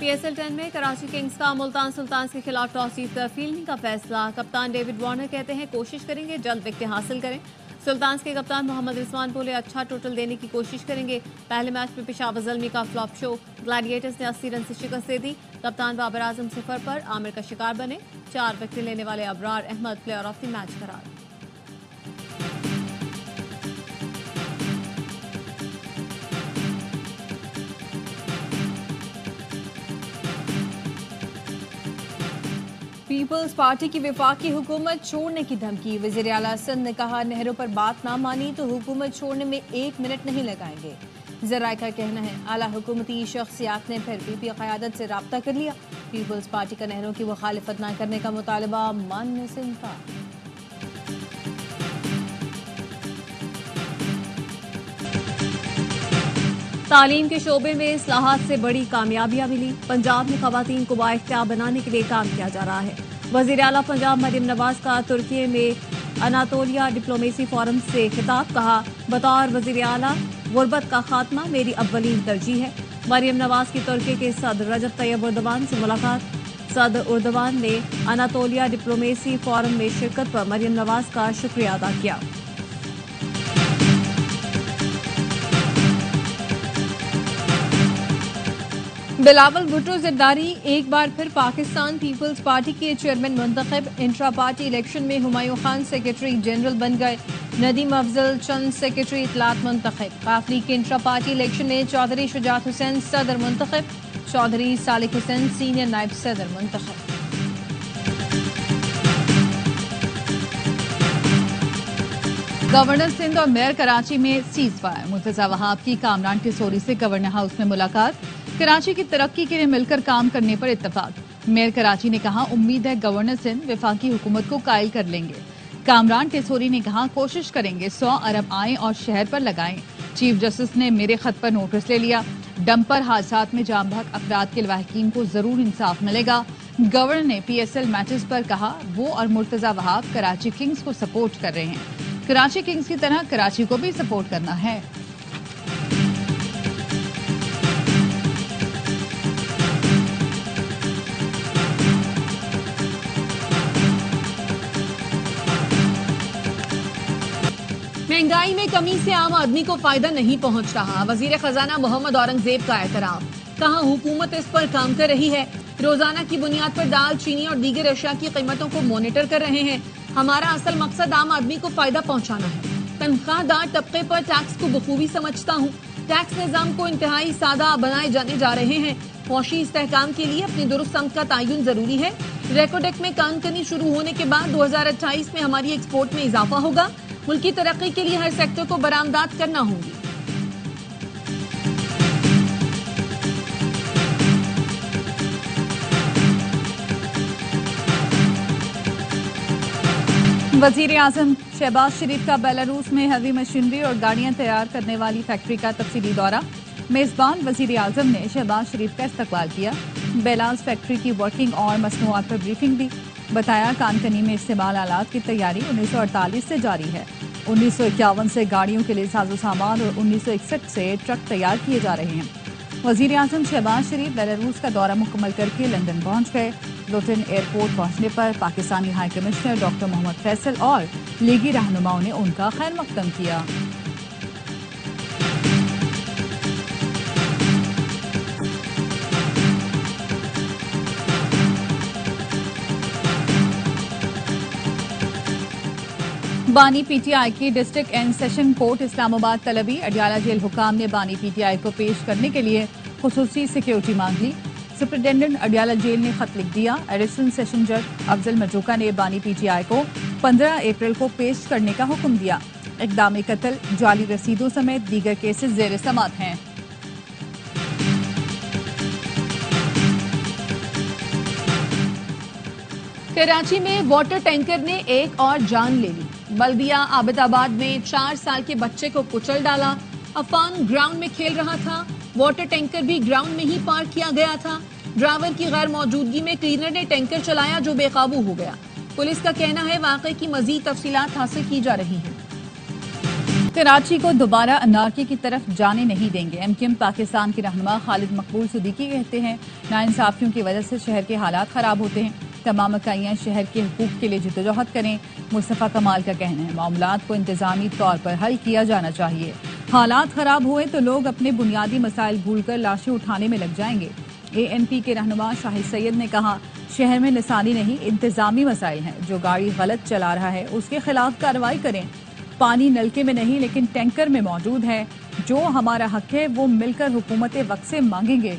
PSL 10 में Karachi Kings का मुल्तान सुल्तान के खिलाफ टॉस जीतकर फील्डिंग का फैसला। कप्तान डेविड वार्नर कहते हैं कोशिश करेंगे जल्द विकेट हासिल करें। सुल्तान के कप्तान मोहम्मद रिजवान बोले अच्छा टोटल देने की कोशिश करेंगे। पहले मैच में पेशावर ज़ल्मी का फ्लॉप शो, ग्लैडिएटर्स ने 80 रन से शिकस्त दे दी। कप्तान बाबर आजम सिफर पर आमिर का शिकार बने। 4 विकेट लेने वाले Abrar Ahmed player of the match करार। पीपल्स पार्टी की वफाकी हुकूमत छोड़ने की धमकी। वज़ीर आला सिंध ने कहा नेहरू पर बात ना मानी तो हुकूमत छोड़ने में 1 मिनट नहीं लगाएंगे। जराए का कहना है आला हुकूमती शख्सियात ने फिर पीपी क़यादत से राब्ता कर लिया। पीपल्स पार्टी का नेहरू की मुखालिफत न करने का मुतालबा मानने से इनकार। तालीम के शोबे में इस्लाहात से बड़ी कामयाबियां मिली। पंजाब में खवातीन को बाइख्तियार बनाने के लिए काम किया जा रहा है। वज़ीर आला पंजाब मरियम नवाज का तुर्की में अनातोलिया डिप्लोमेसी फोरम से खिताब। कहा बतौर वज़ीर आला गुर्बत का खात्मा मेरी अव्वलीन तरजीह है। मरियम नवाज की तुर्की के सदर रजब तैयब उर्दवान से मुलाकात। सदर उर्दवान ने अनातोलिया डिप्लोमेसी फोरम में शिरकत पर मरियम नवाज का शुक्रिया अदा किया। बिलावल भुट्टो जरदारी एक बार फिर पाकिस्तान पीपल्स पार्टी के चेयरमैन मुंतखब। इंट्रा पार्टी इलेक्शन में हुमायूं खान सेक्रेटरी जनरल बन गए। नदीम अफजल चंद सेक्रेटरी इतलात मुंतखब। काफली के इंट्रा पार्टी इलेक्शन में चौधरी शुजात हुसैन सदर मुंतखब। चौधरी सालिक हुसैन सीनियर नायब सदर मुंतखब। गवर्नर सिंध और मेयर कराची में सीज फायर। मुर्तजा वहाब की कामरान टिसोरी से गवर्नर हाउस में मुलाकात। कराची की तरक्की के लिए मिलकर काम करने पर इत्तेफाक। मेयर कराची ने कहा उम्मीद है गवर्नर सिंध वफाकी हुकूमत को कायल कर लेंगे। कामरान टिसोरी ने कहा कोशिश करेंगे 100 अरब आएं और शहर पर लगाएं। चीफ जस्टिस ने मेरे खत पर नोटिस ले लिया। डंपर हादसात में जाम बहक अफराद के लवाहिकीन को जरूर इंसाफ मिलेगा। गवर्नर ने PSL मैचेस पर कहा वो और मुर्तजा वहाब कराची किंग्स को सपोर्ट कर रहे हैं। कराची किंग्स की तरह कराची को भी सपोर्ट करना है। महंगाई में कमी से आम आदमी को फायदा नहीं पहुंच रहा। वजीर खजाना मोहम्मद औरंगजेब का एतराफ। कहा हुकूमत इस पर काम कर रही है। रोजाना की बुनियाद पर दाल चीनी और दीगर अशिया की कीमतों को मॉनिटर कर रहे हैं। हमारा असल मकसद आम आदमी को फायदा पहुंचाना है। तनख्वाहदार तबके पर टैक्स को बखूबी समझता हूँ। टैक्स निजाम को इंतहाई सादा बनाए जाने जा रहे हैं। फौशी इस्तेहकाम के लिए अपनी दुरुस्त समत का तयन जरूरी है। रेकोडेक में काम करनी शुरू होने के बाद 2028 में हमारी एक्सपोर्ट में इजाफा होगा। मुल्क की तरक्की के लिए हर सेक्टर को बरामदात करना होगी। वजीर आजम शहबाज शरीफ का बेलारूस में हैवी मशीनरी और गाड़ियां तैयार करने वाली फैक्ट्री का तफसीली दौरा। मेजबान वजीर आजम ने शहबाज शरीफ का इस्तकबाल किया। बेलाज फैक्ट्री की वर्किंग और मसनूआत पर ब्रीफिंग दी। बताया कानकनी में इस्तेमाल आलात की तैयारी 1948 से जारी है। 1951 से गाड़ियों के लिए साजो सामान और 1961 से ट्रक तैयार किए जा रहे हैं। वजीर आजम शहबाज शरीफ बेलारूस का दौरा मुकम्मल करके लंदन पहुंच गए। लुटन एयरपोर्ट पहुंचने पर Pakistani high commissioner doctor Mohammad Faisal और लीगी रहनुमाओं ने उनका खैर मकदम किया। बानी PTI की district and session court Islamabad तलबी। अडियाला जेल हुकाम ने बानी PTI को पेश करने के लिए खुसूसी सिक्योरिटी मांग ली। सुपरिटेंडेंट अडियाला जेल ने खत लिख दिया। एडिशनल सेशन जज अफजल मजूका ने बानी PTI को 15 अप्रैल को पेश करने का हुक्म दिया। इक़दाम कत्ल, जाली रसीदों समेत दीगर केसेस ज़ेर समाअत हैं। कराची में वाटर टैंकर ने एक और जान ले ली। बल्दिया आबिदाबाद में 4 साल के बच्चे को कुचल डाला। अफान ग्राउंड में खेल रहा था। वाटर टैंकर भी ग्राउंड में ही पार्क किया गया था। ड्राइवर की गैर मौजूदगी में क्लीनर ने टैंकर चलाया जो बेकाबू हो गया। पुलिस का कहना है वाकये की मजीद तफसीलात हासिल की जा रही हैं। कराची को दोबारा अनारकी की तरफ जाने नहीं देंगे। एमक्यूएम पाकिस्तान के रहनुमा खालिद मकबूल सिद्दीकी कहते हैं, नाइंसाफियों की वजह से शहर के हालात खराब होते हैं। तमाम इकाइयां शहर के हुकूक के लिए जद्दोजहद करें। मुस्तफ़ा कमाल का कहना है, मामलात को इंतजामी तौर पर हल किया जाना चाहिए। हालात खराब हुए तो लोग अपने बुनियादी मसाइल भूलकर लाशें उठाने में लग जाएंगे। ANP के रहनुमा शाहिद सैयद ने कहा, शहर में लिसानी नहीं इंतजामी मसाइल हैं। जो गाड़ी गलत चला रहा है उसके खिलाफ कार्रवाई करें। पानी नलके में नहीं लेकिन टैंकर में मौजूद है। जो हमारा हक है वो मिलकर हुकूमत वक्त से मांगेंगे।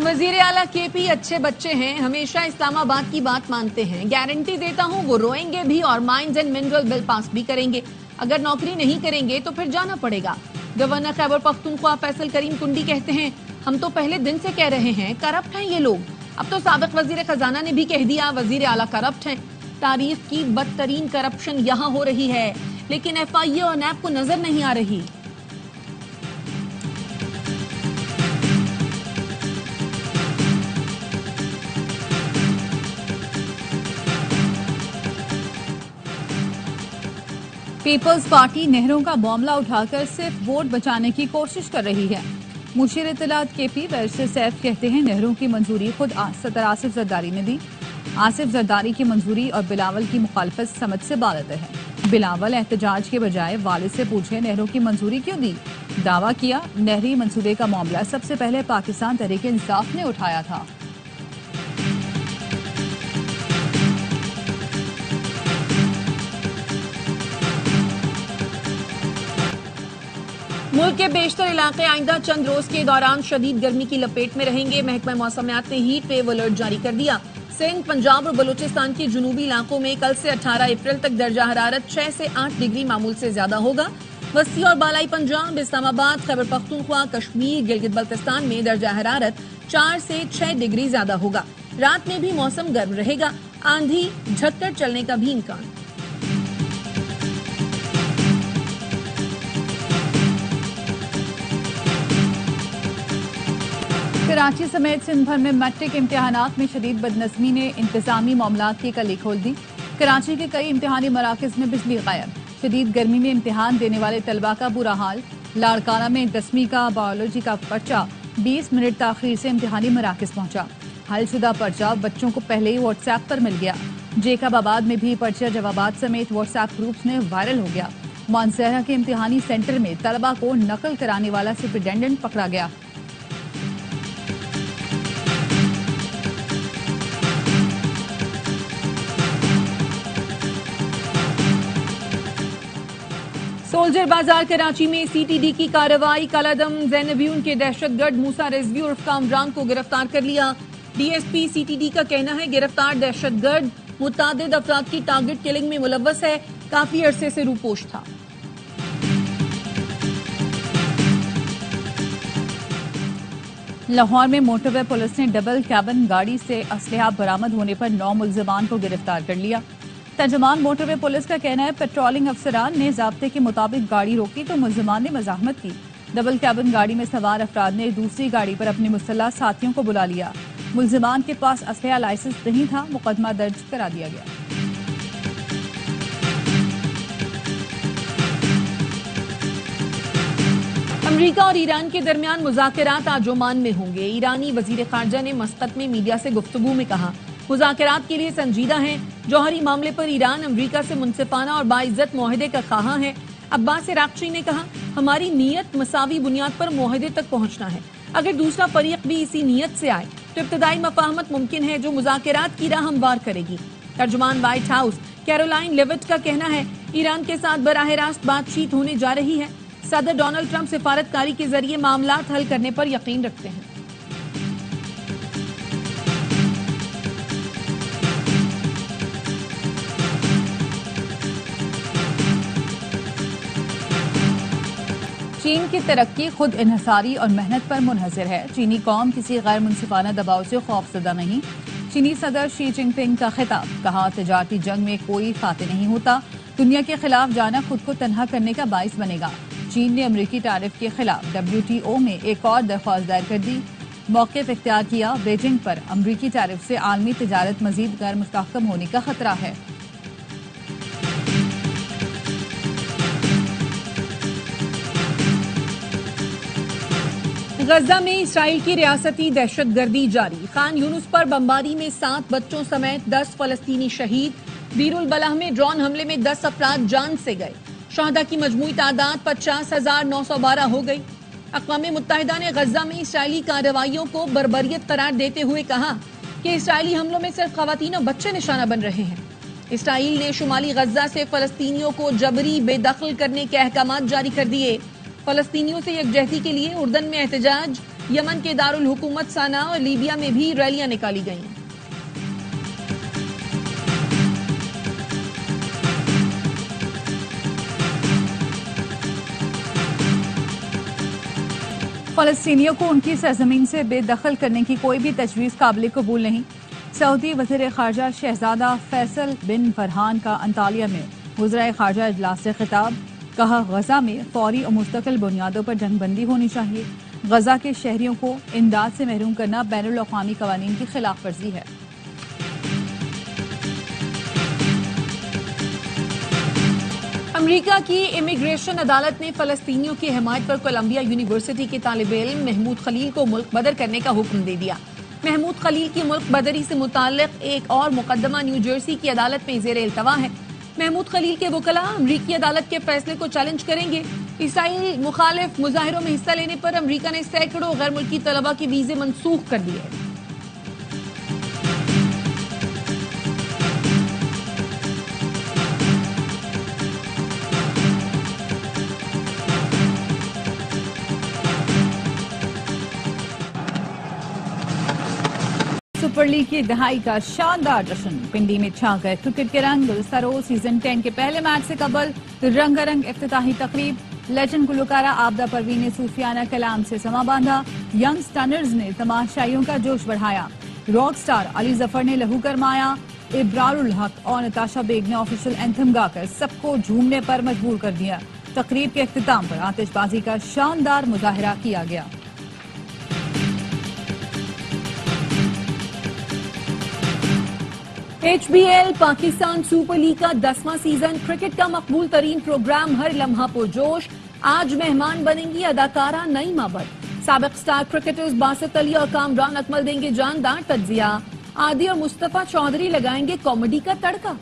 वजीर आला KP अच्छे बच्चे हैं, हमेशा इस्लामाबाद की बात मानते हैं। गारंटी देता हूं वो रोएंगे भी और mines and mineral bill pass भी करेंगे। अगर नौकरी नहीं करेंगे तो फिर जाना पड़ेगा। गवर्नर खैबर पख्तूनख्वा फैसल करीम कुंडी कहते हैं, हम तो पहले दिन से कह रहे हैं करप्ट हैं ये लोग। अब तो साबिक वजीर खजाना ने भी कह दिया वजीर आला करप्ट हैं। तारीख की बदतरीन करप्शन यहाँ हो रही है, लेकिन FIA और NAB को नजर नहीं आ रही। पीपल्स पार्टी नहरों का मामला उठाकर सिर्फ वोट बचाने की कोशिश कर रही है। मुशीर इत्तलात KP बैरिस्टर सैफ कहते हैं, नहरों की मंजूरी खुद सदर आसिफ जरदारी ने दी। आसिफ जरदारी की मंजूरी और बिलावल की मुखालफत समझ से बालतर है। बिलावल एहतजाज के बजाय वालिद से पूछे नहरों की मंजूरी क्यों दी। दावा किया नहरी मंसूबे का मामला सबसे पहले पाकिस्तान तहरीक इंसाफ ने उठाया था। मुल्क के बेशतर इलाके आइंदा चंद रोज के दौरान शदीद गर्मी की लपेट में रहेंगे। महकमा मौसमियात ने हीट वेव अलर्ट जारी कर दिया। सिंध, पंजाब और बलूचिस्तान के जुनूबी इलाकों में कल से 18 अप्रैल तक दर्जा हरारत 6 से 8 डिग्री मामूल से ज्यादा होगा। वस्ती और बालाई पंजाब, इस्लामाबाद, खैबर पख्तूनख्वा, कश्मीर, गिलगित बल्तिस्तान में दर्जा हरारत 4 से 6 डिग्री ज्यादा होगा। रात में भी मौसम गर्म रहेगा। आंधी झक्कड़ चलने का भी इम्कान। कराची समेत सिंध भर में मैट्रिक इम्तिहानात में शदीद बदनज़मी ने इंतजामी मामलात की कली खोल दी। कराची के कई इम्तिहानी मराकज में बिजली गायब। शदीद गर्मी में इम्तिहान देने वाले तलबा का बुरा हाल। लाड़काना में 10वीं का बायोलॉजी का पर्चा 20 मिनट ताखीर से इम्तिहानी मराकज पहुंचा। हलशुदा पर्चा बच्चों को पहले ही व्हाट्सएप पर मिल गया। जेकबाबाद में भी पर्चा जवाबात समेत व्हाट्सएप ग्रुप्स में वायरल हो गया। मानसहरा के इम्तिहानी सेंटर में तलबा को नकल कराने वाला सुपरिटेंडेंट पकड़ा गया। सोल्जर बाजार कराची में CTD की कार्रवाई। कालादम जैनबियून के दहशतगर्द मूसा रिजवी उर्फ कामरान को गिरफ्तार कर लिया। DSP CTD का कहना है गिरफ्तार दहशतगर्द मुतादिद अफराद की टारगेट किलिंग में मुलव्वस है। काफी अरसे से रूपोश था। लाहौर में मोटरवे पुलिस ने डबल कैबिन गाड़ी से असलहा बरामद होने पर 9 मुल्जिमान को गिरफ्तार कर लिया। तर्जुमान मोटरवे पुलिस का कहना है पेट्रोलिंग अफसरान ने ज़ाब्ते के मुताबिक गाड़ी रोकी तो मुल्जिमान ने मज़ाहमत की। डबल कैबिन गाड़ी में सवार अफराद ने दूसरी गाड़ी पर अपने मुसल्लह साथियों को बुला लिया। मुल्जिमान के पास असलहा लाइसेंस नहीं था। मुकदमा दर्ज करा दिया गया। अमेरिका और ईरान के दरमियान मुज़ाकरात आज ओमान में होंगे। ईरानी वजीर खारजा ने मस्कत में मीडिया से गुफ्तगू में कहा मुज़ाकरात के लिए संजीदा हैं। जौहरी मामले पर ईरान अमेरिका से मुनसिफाना और बाइज्जत मुआहदे का ख़्वाह है। अब्बास इराक़ची ने कहा हमारी नीयत मसावी बुनियाद पर मुआहदे तक पहुंचना है। अगर दूसरा फरीक भी इसी नीयत से आए तो इब्तदाई मफाहमत मुमकिन है जो मुज़ाकरात की राह हमवार करेगी। तर्जुमान व्हाइट हाउस कैरोलाइन लेविट का कहना है ईरान के साथ बराह रास्त बातचीत होने जा रही है। सदर डोनाल्ड ट्रंप सिफारतकारी के जरिए मामलात हल करने पर यकीन रखते हैं। चीन की तरक्की खुद इन्हसारी और मेहनत पर मुनहसर है। चीनी कौम किसी गैर मुनसिफाना दबाव से खौफजदा नहीं। चीनी सदर शी जिनपिंग का खिताब। कहा तजारती जंग में कोई फाते नहीं होता। दुनिया के खिलाफ जाना खुद को तनहा करने का बाइस बनेगा। चीन ने अमरीकी टैरिफ के खिलाफ WTO में एक और दरख्वास्त दायर कर दी। मौक़िफ़ इख्तियार किया, बीजिंग पर अमरीकी टैरिफ से आलमी तिजारत मजीद गैर मुस्तहकम होने का खतरा है। गजा में इसराइल की रियासती दहशतगर्दी जारी। खान यूनुस पर बमबारी में 7 बच्चों समेत 10 फलस्तीनी शहीद। बीरुल बलाह में ड्रोन हमले में 10 अफराद जान से गए। शहदा की मजमूई तादाद 50,912 हो गई। अक़वाम मुत्तहिदा ने गजा में इसराइली कार्रवाइयों को बर्बरियत करार देते हुए कहा कि इसराइली हमलों में सिर्फ खवातीन और बच्चे निशाना बन रहे हैं। इसराइल ने शुमाली गजा से फलस्तीनियों को जबरी बेदखल करने के अहकाम जारी कर दिए। फलस्तीनियों से यकजहती के लिए उर्दन में एहतजाज, यमन के दारुल हुकूमत सना और लीबिया में भी रैलियां निकाली गईं। फलस्तीनियों को उनकी सरजमीन से बेदखल करने की कोई भी तजवीज़ काबिल कबूल नहीं। सऊदी वज़ीर ख़ारजा शहजादा फैसल बिन फरहान का अंतालिया में वज़राए ख़ारजा इजलास से खिताब। कहा, गजा में फौरी और मुस्तकिल बुनियादों पर जंगबंदी होनी चाहिए। गजा के शहरियों को इमदाद से महरूम करना बैनुल अक़वामी क़वानीन की खिलाफ वर्जी है। अमेरिका की इमिग्रेशन अदालत ने फलस्तीनियों की हिमायत पर कोलंबिया यूनिवर्सिटी के तालिब इल्म महमूद खलील को मुल्क बदर करने का हुक्म दे दिया। महमूद खलील की मुल्क बदरी से मुताल्लिक एक और मुकदमा न्यू जर्सी की अदालत में ज़ेर इल्तवा है। महमूद खलील के वकला अमरीकी अदालत के फैसले को चैलेंज करेंगे। इसराइल मुखालिफ मुजाहिरों में हिस्सा लेने पर अमरीका ने सैकड़ों गैर मुल्की तलबा के वीजे मनसूख कर दिए। सुपर लीग की दहाई का शानदार जश्न। पिंडी में छा गए क्रिकेट के रंग। गुज़श्ता रोज सीजन 10 के पहले मैच से कबल रंगारंग इफ्तिताही तकरीब। लेजेंड गुलकारा आबदा परवीन ने सूफियाना कलाम से समा बांधा। यंग स्टनर्स ने तमाशाइयों का जोश बढ़ाया। रॉक स्टार अली जफर ने लहू गरमाया। इब्रारुल हक और नताशा बेग ने ऑफिशियल एंथम गाकर सबको झूमने पर मजबूर कर दिया। तकरीब के इख्तिताम पर आतिशबाजी का शानदार मुजाहिरा किया गया। HBL पाकिस्तान सुपर लीग का 10वां सीजन। क्रिकेट का मकबूल तरीन प्रोग्राम हर लम्हा पुरजोश। आज मेहमान बनेंगी अदाकारा नईमा भट्ट। साबिक स्टार क्रिकेटर्स बासित अली और कामरान अकमल देंगे जानदार तज्जिया। आदि और मुस्तफा चौधरी लगाएंगे कॉमेडी का तड़का।